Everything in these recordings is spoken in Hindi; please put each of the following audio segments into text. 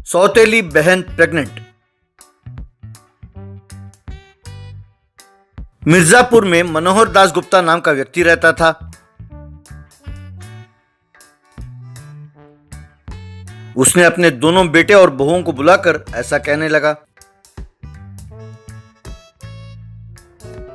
सौतेली बहन प्रेग्नेंट। मिर्जापुर में मनोहर दास गुप्ता नाम का व्यक्ति रहता था। उसने अपने दोनों बेटे और बहुओं को बुलाकर ऐसा कहने लगा,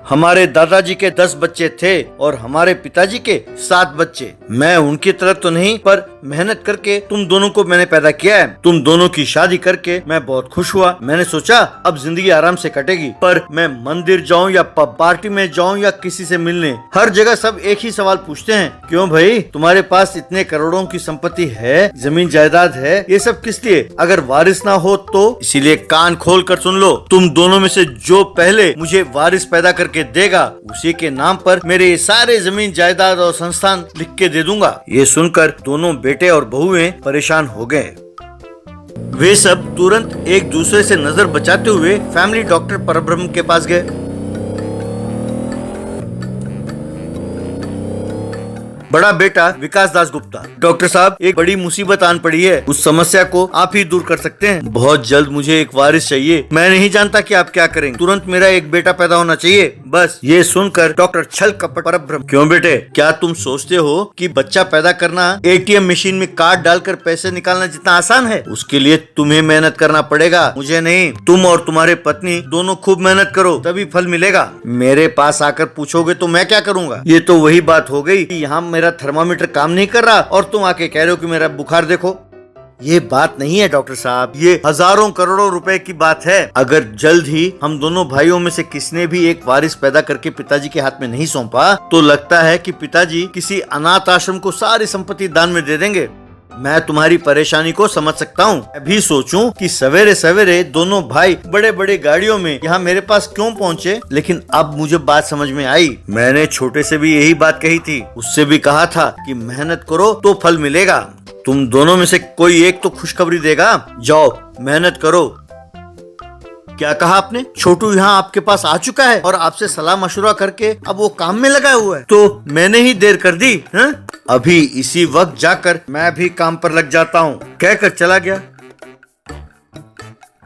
हमारे दादाजी के 10 बच्चे थे और हमारे पिताजी के 7 बच्चे। मैं उनकी तरह तो नहीं, पर मेहनत करके तुम दोनों को मैंने पैदा किया है। तुम दोनों की शादी करके मैं बहुत खुश हुआ। मैंने सोचा अब जिंदगी आराम से कटेगी। पर मैं मंदिर जाऊं या पब पार्टी में जाऊं या किसी से मिलने, हर जगह सब एक ही सवाल पूछते हैं, क्यों भाई तुम्हारे पास इतने करोड़ों की संपत्ति है, जमीन जायदाद है, ये सब किस लिए? अगर वारिस ना हो तो? इसीलिए कान खोल कर सुन लो, तुम दोनों में से जो पहले मुझे वारिस पैदा करके देगा उसी के नाम पर मेरे ये सारे जमीन जायदाद और संस्थान लिख के दे दूंगा। ये सुनकर दोनों बेटे और बहुएं परेशान हो गए। वे सब तुरंत एक दूसरे से नजर बचाते हुए फैमिली डॉक्टर परब्रह्म के पास गए। बड़ा बेटा विकास दास गुप्ता, डॉक्टर साहब एक बड़ी मुसीबत आन पड़ी है, उस समस्या को आप ही दूर कर सकते हैं। बहुत जल्द मुझे एक वारिस चाहिए। मैं नहीं जानता कि आप क्या करेंगे, तुरंत मेरा एक बेटा पैदा होना चाहिए बस। ये सुनकर डॉक्टर छल कपट परब्रह्म, क्यों बेटे, क्या तुम सोचते हो कि बच्चा पैदा करना ATM मशीन में कार्ड डालकर पैसे निकालना जितना आसान है? उसके लिए तुम्हें मेहनत करना पड़ेगा, मुझे नहीं। तुम और तुम्हारे पत्नी दोनों खूब मेहनत करो, तभी फल मिलेगा। मेरे पास आकर पूछोगे तो मैं क्या करूँगा? ये तो वही बात हो गई कि यहाँ मेरा थर्मामीटर काम नहीं कर रहा और तुम आके कह रहे हो कि मेरा बुखार देखो। ये बात नहीं है डॉक्टर साहब, ये हजारों करोड़ों रुपए की बात है। अगर जल्द ही हम दोनों भाइयों में से किसने भी एक वारिस पैदा करके पिताजी के हाथ में नहीं सौंपा तो लगता है कि पिताजी किसी अनाथ आश्रम को सारी संपत्ति दान में दे देंगे। मैं तुम्हारी परेशानी को समझ सकता हूँ। अभी सोचूं कि सवेरे सवेरे दोनों भाई बड़े बड़े गाड़ियों में यहाँ मेरे पास क्यों पहुँचे, लेकिन अब मुझे बात समझ में आई। मैंने छोटे से भी यही बात कही थी, उससे भी कहा था कि मेहनत करो तो फल मिलेगा। तुम दोनों में से कोई एक तो खुशखबरी देगा, जाओ मेहनत करो। क्या कहा आपने? छोटू यहाँ आपके पास आ चुका है और आपसे सलाह मशुरा करके अब वो काम में लगा हुआ है, तो मैंने ही देर कर दी है? अभी इसी वक्त जाकर मैं भी काम पर लग जाता हूँ, कहकर चला गया।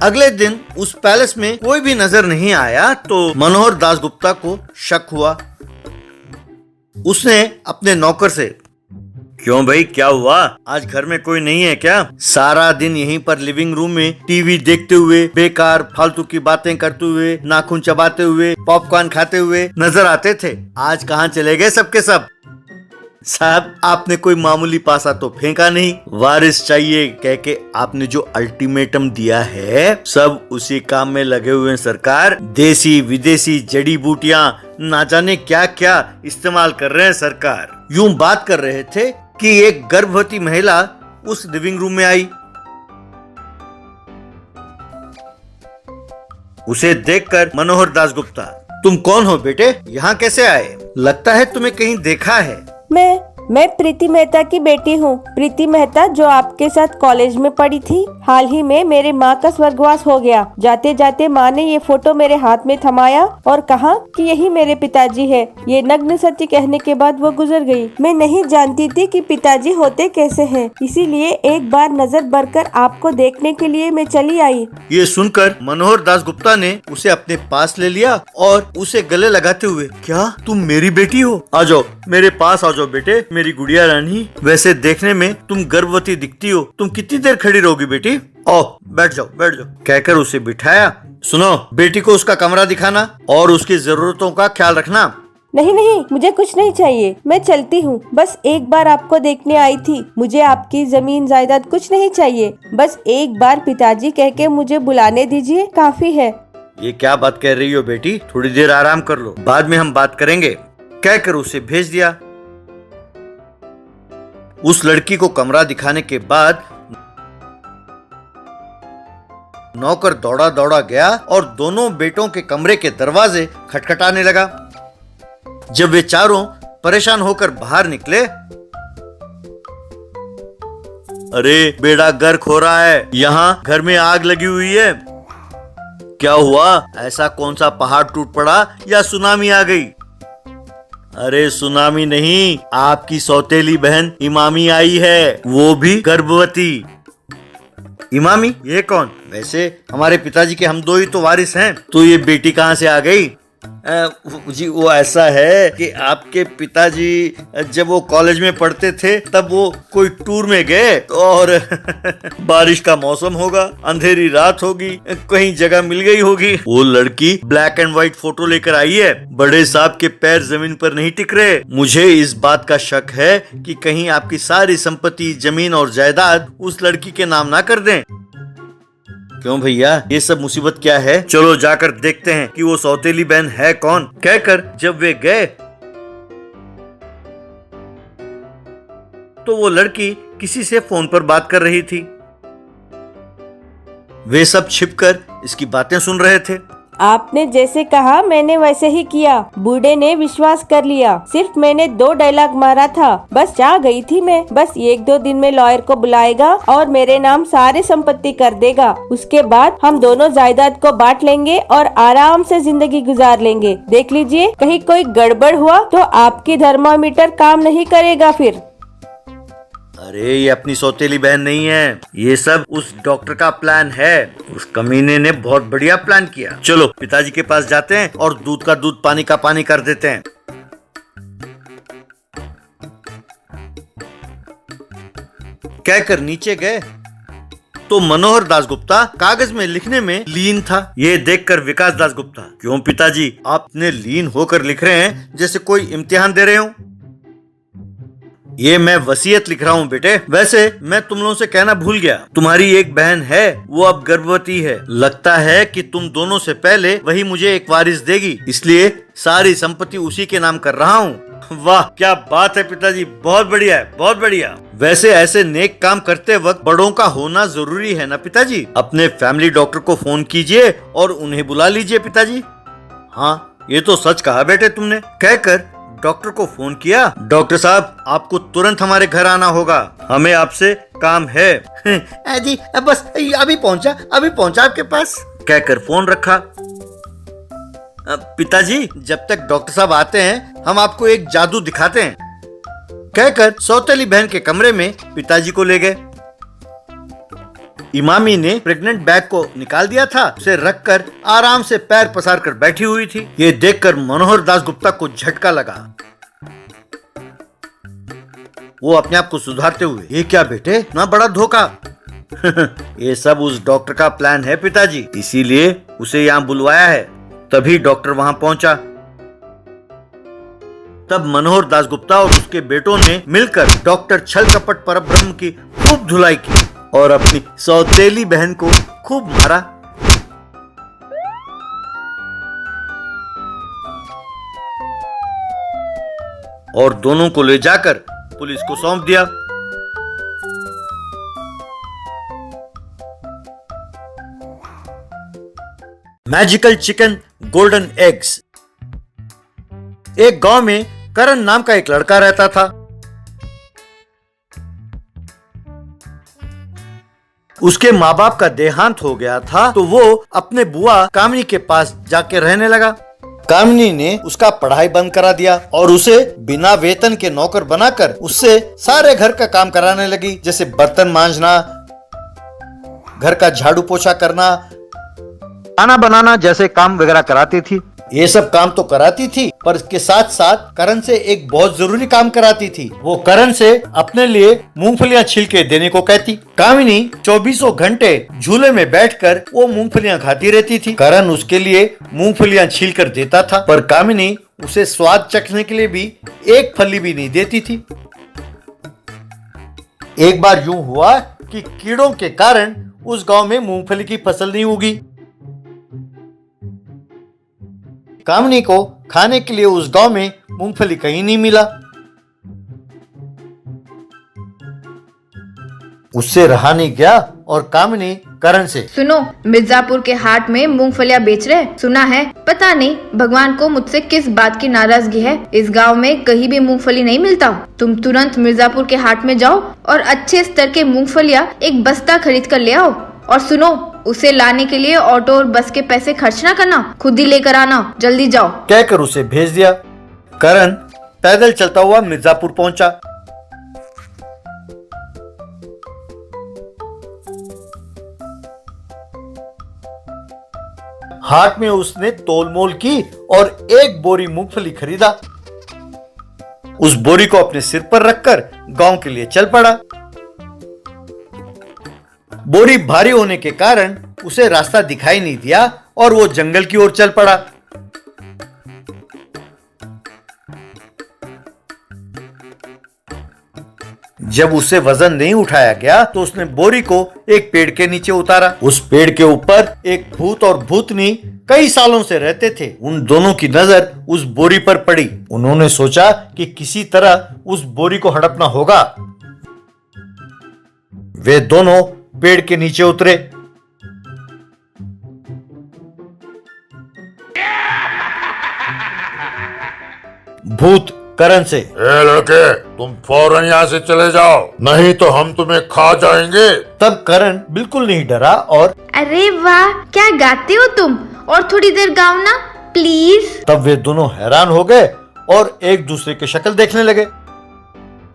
अगले दिन उस पैलेस में कोई भी नजर नहीं आया तो मनोहर दास गुप्ता को शक हुआ। उसने अपने नौकर से, क्यों भाई क्या हुआ, आज घर में कोई नहीं है क्या? सारा दिन यहीं पर लिविंग रूम में टीवी देखते हुए, बेकार फालतू की बातें करते हुए, नाखून चबाते हुए, पॉपकॉर्न खाते हुए नजर आते थे। आज कहाँ चले गए सबके सब? साहब आपने कोई मामूली पासा तो फेंका नहीं। वारिस चाहिए कह के आपने जो अल्टीमेटम दिया है, सब उसी काम में लगे हुए हैं सरकार। देसी विदेशी जड़ी बूटियां ना जाने क्या क्या इस्तेमाल कर रहे हैं सरकार। यूं बात कर रहे थे कि एक गर्भवती महिला उस लिविंग रूम में आई। उसे देखकर मनोहर दास गुप्ता, तुम कौन हो बेटे, यहाँ कैसे आए? लगता है तुम्हें कहीं देखा है। मैं प्रीति मेहता की बेटी हूँ। प्रीति मेहता जो आपके साथ कॉलेज में पढ़ी थी। हाल ही में मेरे माँ का स्वर्गवास हो गया। जाते जाते माँ ने ये फोटो मेरे हाथ में थमाया और कहा कि यही मेरे पिताजी है। ये नग्न सत्य कहने के बाद वो गुजर गई। मैं नहीं जानती थी कि पिताजी होते कैसे हैं, इसीलिए एक बार नजर भरकर आपको देखने के लिए मैं चली आई। ये सुनकर मनोहर दास गुप्ता ने उसे अपने पास ले लिया और उसे गले लगाते हुए, क्या तुम मेरी बेटी हो? आ जाओ मेरे पास, आ जाओ बेटे, मेरी गुड़िया रानी। वैसे देखने में तुम गर्भवती दिखती हो, तुम कितनी देर खड़ी रहोगी बेटी? आओ बैठ जाओ बैठ जाओ, कहकर उसे बिठाया। सुनो, बेटी को उसका कमरा दिखाना और उसकी जरूरतों का ख्याल रखना। नहीं नहीं, मुझे कुछ नहीं चाहिए, मैं चलती हूँ। बस एक बार आपको देखने आई थी। मुझे आपकी जमीन जायदाद कुछ नहीं चाहिए, बस एक बार पिताजी कह के मुझे बुलाने दीजिए, काफी है। ये क्या बात कह रही हो बेटी, थोड़ी देर आराम कर लो, बाद में हम बात करेंगे, कहकर उसे भेज दिया। उस लड़की को कमरा दिखाने के बाद नौकर दौड़ा दौड़ा गया और दोनों बेटों के कमरे के दरवाजे खटखटाने लगा। जब वे चारों परेशान होकर बाहर निकले, अरे बेड़ा गर्क हो रहा है, यहाँ घर में आग लगी हुई है। क्या हुआ? ऐसा कौन सा पहाड़ टूट पड़ा या सुनामी आ गई? अरे सुनामी नहीं, आपकी सौतेली बहन इमामी आई है, वो भी गर्भवती। इमामी, ये कौन? वैसे हमारे पिताजी के हम दो ही तो वारिस हैं, तो ये बेटी कहाँ से आ गई? जी वो ऐसा है कि आपके पिताजी जब वो कॉलेज में पढ़ते थे तब वो कोई टूर में गए और बारिश का मौसम होगा, अंधेरी रात होगी, कहीं जगह मिल गई होगी। वो लड़की ब्लैक एंड व्हाइट फोटो लेकर आई है। बड़े साहब के पैर जमीन पर नहीं टिक रहे। मुझे इस बात का शक है कि कहीं आपकी सारी संपत्ति, जमीन और जायदाद उस लड़की के नाम ना कर दें। क्यों भैया, ये सब मुसीबत क्या है? चलो जाकर देखते हैं कि वो सौतेली बहन है कौन। कहकर जब वे गए तो वो लड़की किसी से फोन पर बात कर रही थी। वे सब छिपकर इसकी बातें सुन रहे थे। आपने जैसे कहा मैंने वैसे ही किया। बूढ़े ने विश्वास कर लिया। सिर्फ मैंने 2 डायलॉग मारा था, बस जा गई थी मैं। बस 1-2 दिन में लॉयर को बुलाएगा और मेरे नाम सारी संपत्ति कर देगा। उसके बाद हम दोनों जायदाद को बांट लेंगे और आराम से जिंदगी गुजार लेंगे। देख लीजिए, कहीं कोई गड़बड़ हुआ तो आपकी थर्मामीटर काम नहीं करेगा फिर। अरे ये अपनी सौतेली बहन नहीं है, ये सब उस डॉक्टर का प्लान है। उस कमीने ने बहुत बढ़िया प्लान किया। चलो पिताजी के पास जाते हैं और दूध का दूध, पानी का पानी कर देते हैं। कहकर नीचे गए तो मनोहर दासगुप्ता कागज में लिखने में लीन था। ये देखकर विकास दासगुप्ता, क्यों पिताजी, आप इतने लीन होकर लिख रहे हैं जैसे कोई इम्तिहान दे रहे हो? ये मैं वसीयत लिख रहा हूँ बेटे। वैसे मैं तुम लोगों से कहना भूल गया, तुम्हारी एक बहन है, वो अब गर्भवती है। लगता है कि तुम दोनों से पहले वही मुझे एक वारिस देगी, इसलिए सारी संपत्ति उसी के नाम कर रहा हूँ। वाह क्या बात है पिताजी, बहुत बढ़िया है, बहुत बढ़िया। वैसे ऐसे नेक काम करते वक्त बड़ों का होना जरूरी है ना पिताजी। अपने फैमिली डॉक्टर को फोन कीजिए और उन्हें बुला लीजिए पिताजी। हाँ ये तो सच कहा बेटे तुमने। कहकर डॉक्टर को फोन किया। डॉक्टर साहब, आपको तुरंत हमारे घर आना होगा, हमें आपसे काम है। जी बस अभी पहुंचा आपके पास। कहकर फोन रखा। पिताजी जब तक डॉक्टर साहब आते हैं हम आपको एक जादू दिखाते हैं। कहकर सौतेली बहन के कमरे में पिताजी को ले गए। इमामी ने प्रेग्नेंट बैग को निकाल दिया था, उसे रखकर आराम से पैर पसार कर बैठी हुई थी। ये देखकर मनोहर दासगुप्ता को झटका लगा। वो अपने आप को सुधारते हुए, ये क्या बेटे, ना बड़ा धोखा। ये सब उस डॉक्टर का प्लान है पिताजी, इसीलिए उसे यहाँ बुलवाया है। तभी डॉक्टर वहाँ पहुँचा। तब मनोहर दासगुप्ता और उसके बेटों ने मिलकर डॉक्टर छल कपट परब्रह्म की खूब धुलाई की और अपनी सौतेली बहन को खूब मारा। और दोनों को ले जाकर पुलिस को सौंप दिया। Magical chicken golden eggs. एक गांव में करण नाम का एक लड़का रहता था। उसके माँ बाप का देहांत हो गया था तो वो अपने बुआ कामिनी के पास जाके रहने लगा। कामिनी ने उसका पढ़ाई बंद करा दिया और उसे बिना वेतन के नौकर बनाकर उससे सारे घर का काम कराने लगी, जैसे बर्तन मांजना, घर का झाड़ू पोछा करना, खाना बनाना जैसे काम वगैरह कराती थी। ये सब काम तो कराती थी, पर इसके साथ साथ करण से एक बहुत जरूरी काम कराती थी। वो करण से अपने लिए मूंगफलियां छील के देने को कहती। कामिनी 24 घंटे झूले में बैठकर वो मूंगफलियां खाती रहती थी। करण उसके लिए मूंगफलियां छील कर देता था, पर कामिनी उसे स्वाद चखने के लिए भी एक फली भी नहीं देती थी। एक बार यूं हुआ कि कीड़ों के कारण उस गांव में मूंगफली की फसल नहीं उगी। कामिनी को खाने के लिए उस गांव में मूंगफली कहीं नहीं मिला। उससे रहा नहीं गया और कामिनी करण से, सुनो, मिर्जापुर के हाट में मूंगफलियां बेच रहे, सुना है? पता नहीं भगवान को मुझसे किस बात की नाराजगी है, इस गांव में कहीं भी मूंगफली नहीं मिलता। तुम तुरंत मिर्जापुर के हाट में जाओ और अच्छे स्तर के मूंगफलियां एक बस्ता खरीद कर ले आओ। और सुनो, उसे लाने के लिए ऑटो और बस के पैसे खर्च ना करना, खुद ही लेकर आना, जल्दी जाओ। कहकर उसे भेज दिया। करण पैदल चलता हुआ मिर्जापुर पहुंचा। हाट में उसने तोलमोल की और एक बोरी मूंगफली खरीदा। उस बोरी को अपने सिर पर रखकर गांव के लिए चल पड़ा। बोरी भारी होने के कारण उसे रास्ता दिखाई नहीं दिया और वो जंगल की ओर चल पड़ा। जब उसे वजन नहीं उठाया गया तो उसने बोरी को एक पेड़ के नीचे उतारा। उस पेड़ के ऊपर एक भूत और भूतनी कई सालों से रहते थे। उन दोनों की नजर उस बोरी पर पड़ी। उन्होंने सोचा कि किसी तरह उस बोरी को हड़पना होगा। वे दोनों पेड़ के नीचे उतरे। भूत करण से, ए लड़के, तुम फौरन यहाँ से चले जाओ, नहीं तो हम तुम्हें खा जाएंगे। तब करण बिल्कुल नहीं डरा और अरे वाह, क्या गाते हो तुम, और थोड़ी देर गाओ ना प्लीज। तब वे दोनों हैरान हो गए और एक दूसरे की शक्ल देखने लगे।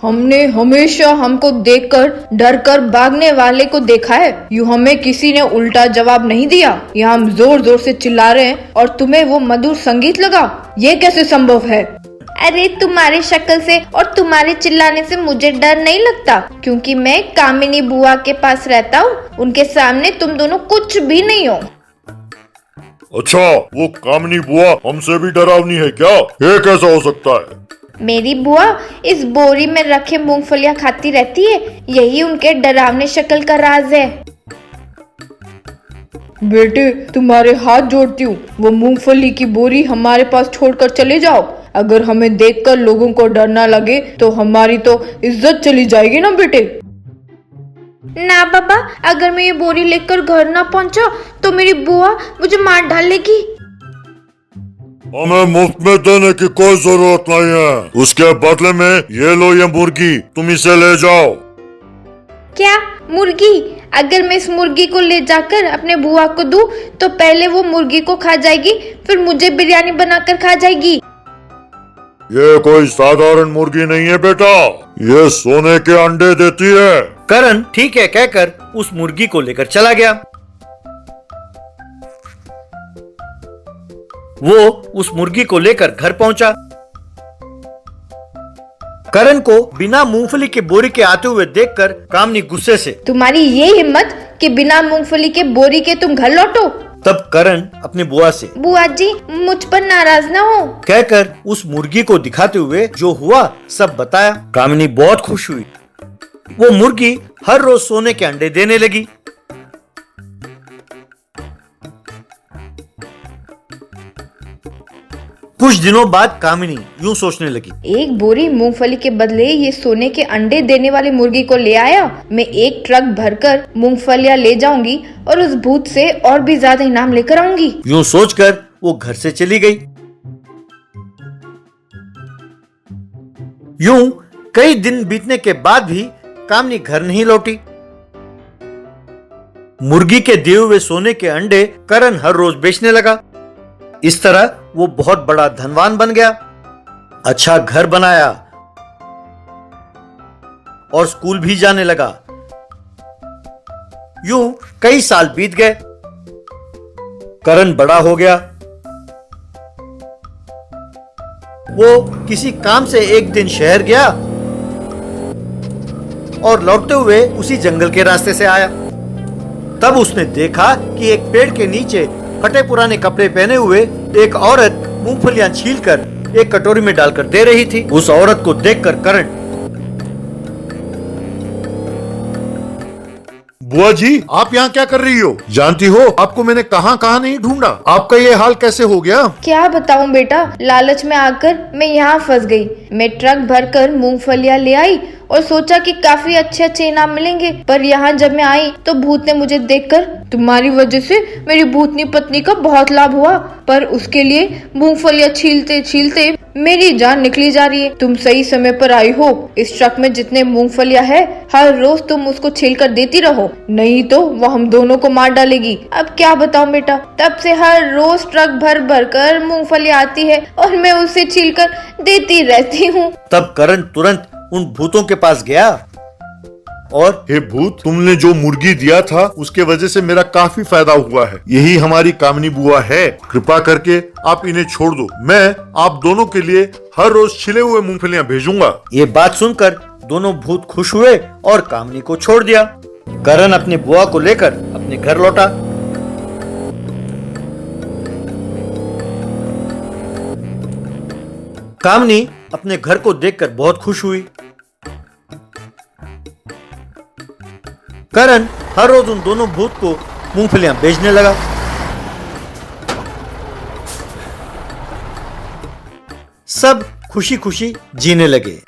हमने हमेशा हमको देखकर डर कर भागने वाले को देखा है, यूँ हमें किसी ने उल्टा जवाब नहीं दिया। यहाँ हम जोर जोर से चिल्ला रहे हैं और तुम्हें वो मधुर संगीत लगा, ये कैसे संभव है? अरे तुम्हारी शक्ल से और तुम्हारे चिल्लाने से मुझे डर नहीं लगता, क्योंकि मैं कामिनी बुआ के पास रहता हूँ। उनके सामने तुम दोनों कुछ भी नहीं हो। अच्छा, वो कामिनी बुआ हमसे भी डरावनी है क्या? ये कैसा हो सकता है? मेरी बुआ इस बोरी में रखे मूंगफलियां खाती रहती है, यही उनके डरावने शक्ल का राज है। बेटे, तुम्हारे हाथ जोड़ती हूँ, वो मूंगफली की बोरी हमारे पास छोड़कर चले जाओ। अगर हमें देखकर लोगों को डर ना लगे तो हमारी तो इज्जत चली जाएगी ना बेटे। ना बाबा, अगर मैं ये बोरी लेकर घर ना पहुँचा तो मेरी बुआ मुझे मार डालेगी। हमें मुफ्त में देने की कोई जरूरत नहीं है। उसके बदले में ये लो ये मुर्गी, तुम इसे ले जाओ। क्या मुर्गी? अगर मैं इस मुर्गी को ले जाकर अपने बुआ को दूं तो पहले वो मुर्गी को खा जाएगी, फिर मुझे बिरयानी बनाकर खा जाएगी। ये कोई साधारण मुर्गी नहीं है बेटा, ये सोने के अंडे देती है। करण ठीक है कहकर उस मुर्गी को लेकर चला गया। वो उस मुर्गी को लेकर घर पहुंचा। करण को बिना मूंगफली के बोरी के आते हुए देखकर कामनी गुस्से से, तुम्हारी ये हिम्मत कि बिना मूंगफली के बोरी के तुम घर लौटो। तब करण अपनी बुआ से, बुआ जी मुझ पर नाराज ना हो, कहकर उस मुर्गी को दिखाते हुए जो हुआ सब बताया। कामिनी बहुत खुश हुई। वो मुर्गी हर रोज सोने के अंडे देने लगी। कुछ दिनों बाद कामिनी यूं सोचने लगी, एक बोरी मूंगफली के बदले ये सोने के अंडे देने वाली मुर्गी को ले आया। मैं एक ट्रक भरकर मूंगफलियां ले जाऊंगी और उस भूत से और भी ज्यादा इनाम लेकर आऊंगी। यूं सोचकर वो घर से चली गई। यूं कई दिन बीतने के बाद भी कामिनी घर नहीं लौटी। मुर्गी के दिए हुए सोने के अंडे करण हर रोज बेचने लगा। इस तरह वो बहुत बड़ा धनवान बन गया, अच्छा घर बनाया और स्कूल भी जाने लगा। यूं कई साल बीत गए। करण बड़ा हो गया। वो किसी काम से एक दिन शहर गया और लौटते हुए उसी जंगल के रास्ते से आया। तब उसने देखा कि एक पेड़ के नीचे फटे पुराने कपड़े पहने हुए एक औरत मूंगफलियां छीलकर एक कटोरी में डालकर दे रही थी। उस औरत को देखकर करण, बुआ जी, आप यहाँ क्या कर रही हो? जानती हो आपको मैंने कहाँ कहाँ नहीं ढूंढा। आपका ये हाल कैसे हो गया? क्या बताऊं बेटा, लालच में आकर मैं यहाँ फंस गई। मैं ट्रक भरकर मूंगफलियां ले आई और सोचा कि काफी अच्छे अच्छे इनाम मिलेंगे, पर यहाँ जब मैं आई तो भूत ने मुझे देखकर, तुम्हारी वजह से मेरी भूतनी पत्नी का बहुत लाभ हुआ, पर उसके लिए मूंगफलियां छीलते छीलते मेरी जान निकली जा रही है। तुम सही समय पर आई हो। इस ट्रक में जितने मूंगफलियां है हर रोज तुम उसको छीलकर देती रहो, नहीं तो वो हम दोनों को मार डालेगी। अब क्या बताऊं बेटा, तब से हर रोज ट्रक भर भर कर मूंगफलियां आती है और मैं उसे छीलकर देती रहती हूँ। तब करण तुरंत उन भूतों के पास गया और हे भूत, तुमने जो मुर्गी दिया था उसके वजह से मेरा काफी फायदा हुआ है। यही हमारी कामनी बुआ है। कृपा करके आप इन्हें छोड़ दो। मैं आप दोनों के लिए हर रोज छिले हुए मूंगफलियां भेजूंगा। ये बात सुनकर दोनों भूत खुश हुए और कामनी को छोड़ दिया। करण अपने बुआ को लेकर अपने घर लौटा। कामनी अपने घर को देखकर बहुत खुश हुई। करण हर रोज उन दोनों भूत को मूंगफलियां बेचने लगा। सब खुशी खुशी जीने लगे।